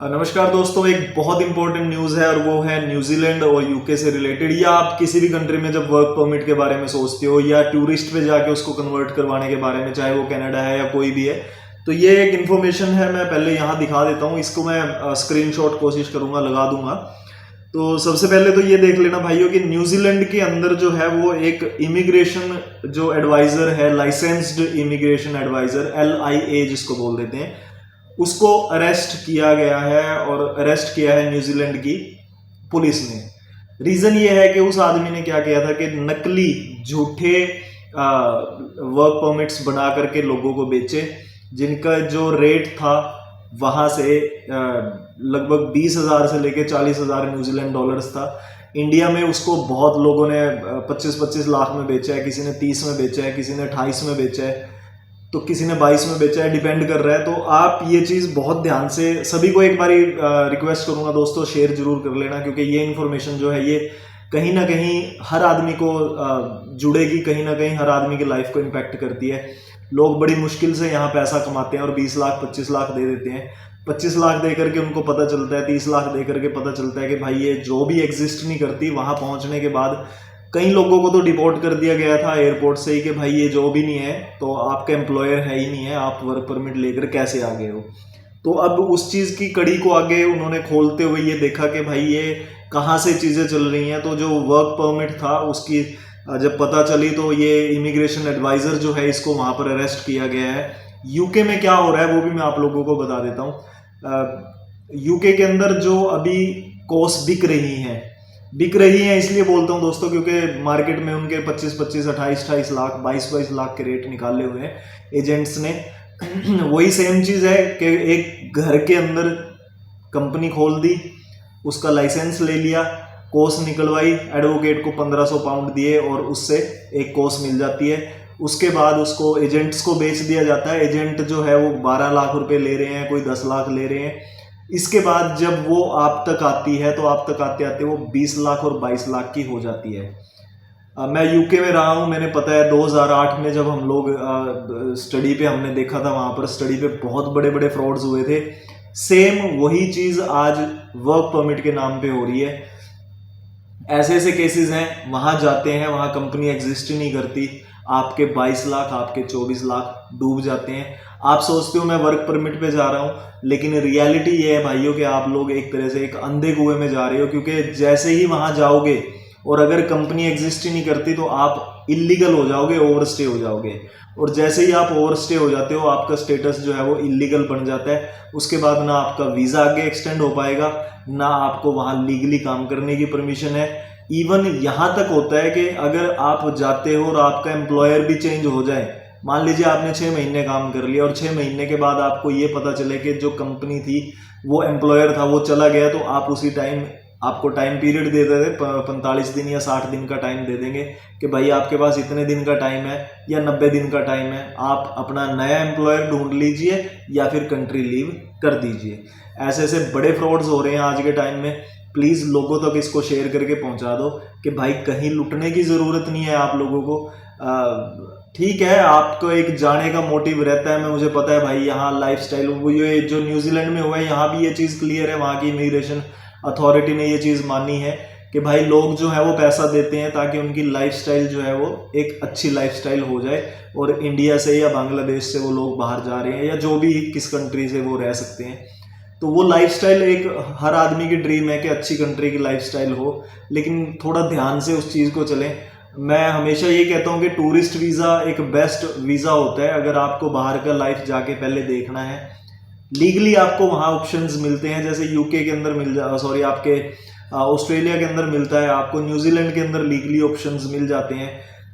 नमस्कार दोस्तों, एक बहुत इंपॉर्टेंट न्यूज़ है और वो है न्यूजीलैंड और यूके से रिलेटेड। या आप किसी भी कंट्री में जब वर्क परमिट के बारे में सोचते हो या टूरिस्ट पे जाके उसको कन्वर्ट करवाने के बारे में, चाहे वो कनाडा है या कोई भी है, तो ये एक इन्फॉर्मेशन है। मैं पहले यहाँ दिखा देता हूँ, इसको मैं स्क्रीनशॉट कोशिश करूँगा, लगा दूंगा। तो सबसे पहले तो ये देख लेना भाइयों कि न्यूजीलैंड के अंदर जो है वो एक इमिग्रेशन जो एडवाइजर है, लाइसेंस्ड इमिग्रेशन एडवाइजर LIA जिसको बोल देते हैं, उसको अरेस्ट किया गया है और अरेस्ट किया है न्यूजीलैंड की पुलिस ने। रीजन ये है कि उस आदमी ने क्या किया था कि नकली झूठे वर्क परमिट्स बना करके लोगों को बेचे, जिनका जो रेट था वहां से लगभग 20,000 से लेके 40,000 न्यूजीलैंड डॉलर्स था। इंडिया में उसको बहुत लोगों ने 25-25 लाख में बेचा है, किसी ने 30 में बेचा है, किसी ने 28 में बेचा है, तो किसी ने 22 में बेचा है, डिपेंड कर रहा है। तो आप ये चीज़ बहुत ध्यान से, सभी को एक बारी रिक्वेस्ट करूंगा दोस्तों, शेयर जरूर कर लेना, क्योंकि ये इन्फॉर्मेशन जो है ये कहीं ना कहीं हर आदमी को जुड़ेगी, कहीं ना कहीं हर आदमी की लाइफ को इम्पैक्ट करती है। लोग बड़ी मुश्किल से यहाँ पैसा कमाते हैं और 20 लाख 25 लाख दे देते हैं। 25 लाख दे करके उनको पता चलता है, 30 लाख दे करके पता चलता है कि भाई ये जो भी एग्जिस्ट नहीं करती। वहां पहुंचने के बाद कई लोगों को तो डिपोर्ट कर दिया गया था एयरपोर्ट से ही कि भाई ये जॉब ही नहीं है, तो आपका एम्प्लॉयर है ही नहीं है, आप वर्क परमिट लेकर कैसे आ गए हो। तो अब उस चीज़ की कड़ी को आगे उन्होंने खोलते हुए ये देखा कि भाई ये कहाँ से चीज़ें चल रही हैं। तो जो वर्क परमिट था उसकी जब पता चली तो ये इमिग्रेशन एडवाइज़र जो है, इसको वहाँ पर अरेस्ट किया गया है। यूके में क्या हो रहा है वो भी मैं आप लोगों को बता देता हूँ। यूके के अंदर जो अभी कोर्स बिक रही हैं, इसलिए बोलता हूँ दोस्तों क्योंकि मार्केट में उनके 25-25, 28-28 लाख, 22-22 लाख के रेट निकाले हुए हैं एजेंट्स ने। वही सेम चीज़ है कि एक घर के अंदर कंपनी खोल दी, उसका लाइसेंस ले लिया, कोर्स निकलवाई, एडवोकेट को 1500 पाउंड दिए और उससे एक कोर्स मिल जाती है। उसके बाद उसको एजेंट्स को बेच दिया जाता है। एजेंट जो है वो 12 लाख रुपए ले रहे हैं, कोई 10 लाख ले रहे हैं। इसके बाद जब वो आप तक आती है तो आप तक आते आते वो 20 लाख और 22 लाख की हो जाती है। मैं यूके में रहा हूँ, मैंने पता है 2008 में जब हम लोग स्टडी पे हमने देखा था, वहाँ पर स्टडी पे बहुत बड़े बड़े फ्रॉड्स हुए थे। सेम वही चीज़ आज वर्क परमिट के नाम पे हो रही है। ऐसे ऐसे केसेस हैं, वहाँ जाते हैं, वहाँ कंपनी एग्जिस्ट ही नहीं करती, आपके 22 लाख, आपके 24 लाख डूब जाते हैं। आप सोचते हो मैं वर्क परमिट पे जा रहा हूँ, लेकिन रियलिटी ये है भाइयों कि आप लोग एक तरह से एक अंधे कुएं में जा रहे हो, क्योंकि जैसे ही वहां जाओगे और अगर कंपनी एग्जिस्ट ही नहीं करती तो आप इलीगल हो जाओगे, ओवरस्टे हो जाओगे। और जैसे ही आप ओवरस्टे हो जाते हो, आपका स्टेटस जो है वो इलीगल बन जाता है। उसके बाद ना आपका वीज़ा आगे एक्सटेंड हो पाएगा, ना आपको वहाँ लीगली काम करने की परमिशन है। इवन यहाँ तक होता है कि अगर आप जाते हो और आपका एम्प्लॉयर भी चेंज हो जाए, मान लीजिए आपने 6 महीने काम कर लिया और 6 महीने के बाद आपको ये पता चले कि जो कंपनी थी, वो एम्प्लॉयर था, वो चला गया, तो आप उसी टाइम, आपको टाइम पीरियड दे देते, 45 दिन या 60 दिन का टाइम दे देंगे कि भाई आपके पास इतने दिन का टाइम है या 90 दिन का टाइम है, आप अपना नया एम्प्लॉयर ढूंढ लीजिए या फिर कंट्री लीव कर दीजिए। ऐसे ऐसे बड़े फ्रॉड्स हो रहे हैं आज के टाइम में। प्लीज़ लोगों तक इसको शेयर करके पहुंचा दो कि भाई कहीं लुटने की ज़रूरत नहीं है आप लोगों को। ठीक है, आपको एक जाने का मोटिव रहता है, मैं मुझे पता है भाई यहाँ लाइफस्टाइल, वो ये जो न्यूजीलैंड में हुआ है यहाँ भी ये चीज़ क्लियर है। वहाँ की इमिग्रेशन अथॉरिटी ने ये चीज़ मानी है कि भाई लोग जो है वो पैसा देते हैं ताकि उनकी लाइफस्टाइल जो है वो एक अच्छी लाइफस्टाइल हो जाए, और इंडिया से या बांग्लादेश से वो लोग बाहर जा रहे हैं या जो भी किस कंट्री से वो रह सकते हैं, तो वो लाइफस्टाइल एक हर आदमी की ड्रीम है कि अच्छी कंट्री की लाइफस्टाइल हो, लेकिन थोड़ा ध्यान से उस चीज़ को चलें। मैं हमेशा ये कहता हूँ कि टूरिस्ट वीज़ा एक बेस्ट वीज़ा होता है। अगर आपको बाहर का लाइफ जाके पहले देखना है, लीगली आपको वहाँ ऑप्शंस मिलते हैं, जैसे यूके के अंदर सॉरी आपके ऑस्ट्रेलिया के अंदर मिलता है, आपको न्यूजीलैंड के अंदर लीगली ऑप्शंस मिल जाते हैं,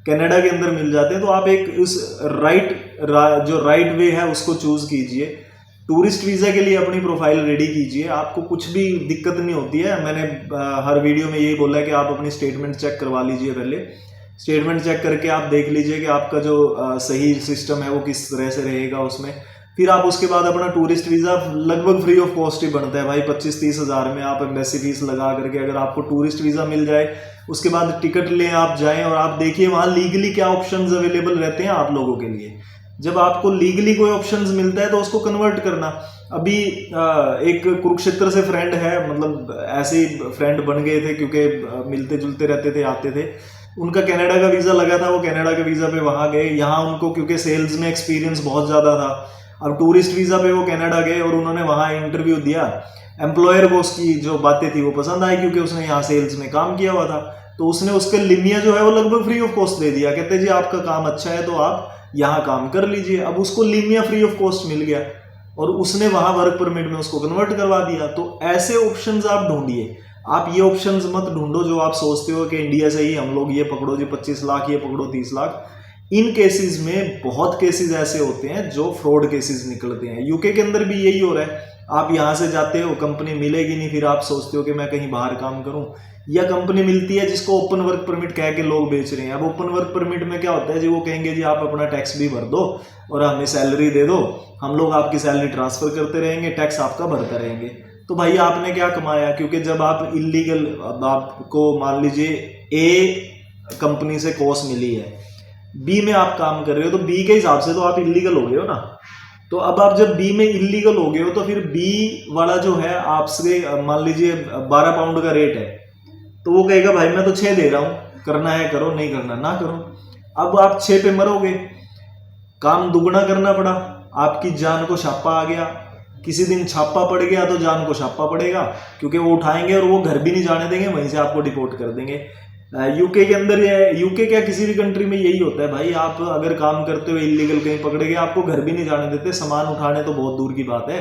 कनाडा के अंदर मिल जाते हैं। तो आप एक उस जो राइट वे है उसको चूज़ कीजिए। टूरिस्ट वीज़ा के लिए अपनी प्रोफाइल रेडी कीजिए, आपको कुछ भी दिक्कत नहीं होती है। मैंने हर वीडियो में यही बोला है कि आप अपनी स्टेटमेंट चेक करवा लीजिए। पहले स्टेटमेंट चेक करके आप देख लीजिए कि आपका जो सही सिस्टम है वो किस तरह से रहेगा उसमें। फिर आप उसके बाद अपना टूरिस्ट वीज़ा लगभग फ्री ऑफ कॉस्ट ही बनता है भाई, 25-30 हज़ार में आप एम्बेसी फीस लगा करके अगर आपको टूरिस्ट वीज़ा मिल जाए, उसके बाद टिकट लें, आप जाएं और आप देखिए वहाँ लीगली क्या ऑप्शंस अवेलेबल रहते हैं आप लोगों के लिए। जब आपको लीगली कोई ऑप्शंस मिलता है तो उसको कन्वर्ट करना। अभी एक कुरुक्षेत्र से फ्रेंड है, मतलब ऐसे ही फ्रेंड बन गए थे क्योंकि मिलते जुलते रहते थे, आते थे। उनका कनाडा का वीज़ा लगा था, वो कनाडा के वीज़ा पे वहाँ गए। यहाँ उनको क्योंकि सेल्स में एक्सपीरियंस बहुत ज़्यादा था, अब टूरिस्ट वीज़ा पे वो कनाडा गए और उन्होंने वहाँ इंटरव्यू दिया। एम्प्लॉयर को उसकी जो बातें थी वो पसंद आई क्योंकि उसने यहाँ सेल्स में काम किया हुआ था, तो उसने उसका लिमिया जो है वो लगभग फ्री ऑफ कॉस्ट दे दिया। कहते जी आपका काम अच्छा है तो आप यहाँ काम कर लीजिए। अब उसको लिमिया फ्री ऑफ कॉस्ट मिल गया और उसने वहाँ वर्क परमिट में उसको कन्वर्ट करवा दिया। तो ऐसे ऑप्शंस आप ढूंढिए, आप ये ऑप्शंस मत ढूंढो जो आप सोचते हो कि इंडिया से ही हम लोग ये पकड़ो जी 25 लाख, ये पकड़ो 30 लाख। इन केसेस में बहुत केसेस ऐसे होते हैं जो फ्रॉड केसेस निकलते हैं। यूके के अंदर भी यही हो रहा है, आप यहाँ से जाते हो, कंपनी मिलेगी नहीं, फिर आप सोचते हो कि मैं कहीं बाहर काम करूं, या कंपनी मिलती है जिसको ओपन वर्क परमिट कह के लोग बेच रहे हैं। अब ओपन वर्क परमिट में क्या होता है जी, वो कहेंगे जी आप अपना टैक्स भी भर दो और हमें सैलरी दे दो, हम लोग आपकी सैलरी ट्रांसफर करते रहेंगे, टैक्स आपका भरते रहेंगे। तो भाई आपने क्या कमाया? क्योंकि जब आप इलीगल, आपको मान लीजिए ए कंपनी से कॉस मिली है, बी में आप काम कर रहे हो, तो बी के हिसाब से तो आप इलीगल हो गए हो ना। तो अब आप जब बी में इलीगल हो गए हो तो फिर बी वाला जो है आपसे, मान लीजिए 12 पाउंड का रेट है, तो वो कहेगा भाई मैं तो 6 दे रहा हूँ, करना है करो, नहीं करना ना करो। अब आप 6 पे मरोगे, काम दुगना करना पड़ा, आपकी जान को छापा आ गया। किसी दिन छापा पड़ गया तो जान को छापा पड़ेगा, क्योंकि वो उठाएंगे और वो घर भी नहीं जाने देंगे, वहीं से आपको डिपोर्ट कर देंगे। यूके के अंदर, यूके क्या किसी भी कंट्री में यही होता है भाई, आप अगर काम करते हुए इलीगल कहीं पकड़े गए, आपको घर भी नहीं जाने देते, सामान उठाने तो बहुत दूर की बात है।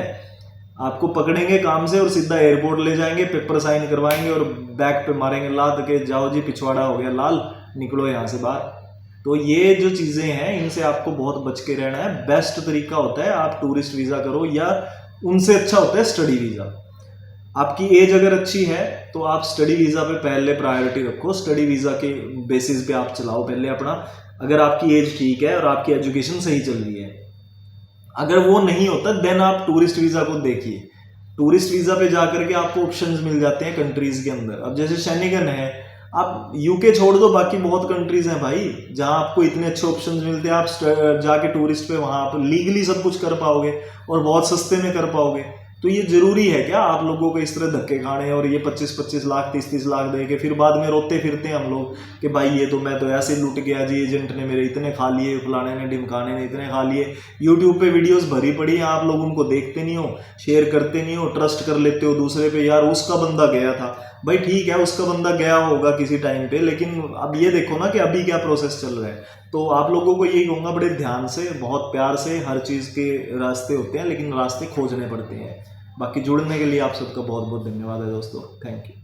आपको पकड़ेंगे काम से और सीधा एयरपोर्ट ले जाएंगे, पेपर साइन करवाएंगे और बैग पे मारेंगे लाद के, जाओ जी पिछवाड़ा हो गया लाल, निकलो यहाँ से बाहर। तो ये जो चीज़ें हैं इनसे आपको बहुत बच के रहना है। बेस्ट तरीका होता है आप टूरिस्ट वीज़ा करो, या उनसे अच्छा होता है स्टडी वीज़ा। आपकी एज अगर अच्छी है तो आप स्टडी वीज़ा पे पहले प्रायोरिटी रखो, स्टडी वीज़ा के बेसिस पे आप चलाओ पहले अपना, अगर आपकी एज ठीक है और आपकी एजुकेशन सही चल रही है। अगर वो नहीं होता देन आप टूरिस्ट वीज़ा को देखिए। टूरिस्ट वीज़ा पे जाकर के आपको ऑप्शंस मिल जाते हैं कंट्रीज़ के अंदर। अब जैसे शेनिगन है, आप यूके छोड़ दो, बाकी बहुत कंट्रीज़ हैं भाई जहां आपको इतने अच्छे ऑप्शंस मिलते हैं। आप जाके टूरिस्ट पे वहां आप लीगली सब कुछ कर पाओगे और बहुत सस्ते में कर पाओगे। तो ये जरूरी है क्या आप लोगों को इस तरह धक्के खाने और ये 25-25 लाख 30-30 लाख दे के फिर बाद में रोते फिरते हैं हम लोग कि भाई ये तो मैं तो ऐसे लूट गया जी, एजेंट ने मेरे इतने खा लिए, फलाने ने ढिमकाने ने इतने खा लिए। यूट्यूब पे वीडियोस भरी पड़ी हैं, आप लोग उनको देखते नहीं हो, शेयर करते नहीं हो, ट्रस्ट कर लेते हो दूसरे पे, यार उसका बंदा गया था। भाई ठीक है उसका बंदा गया होगा किसी टाइम पे, लेकिन अब ये देखो ना कि अभी क्या प्रोसेस चल रहा है। तो आप लोगों को यही कहूँगा, बड़े ध्यान से, बहुत प्यार से, हर चीज़ के रास्ते होते हैं लेकिन रास्ते खोजने पड़ते हैं। बाकी जुड़ने के लिए आप सबका बहुत बहुत धन्यवाद है दोस्तों, थैंक यू।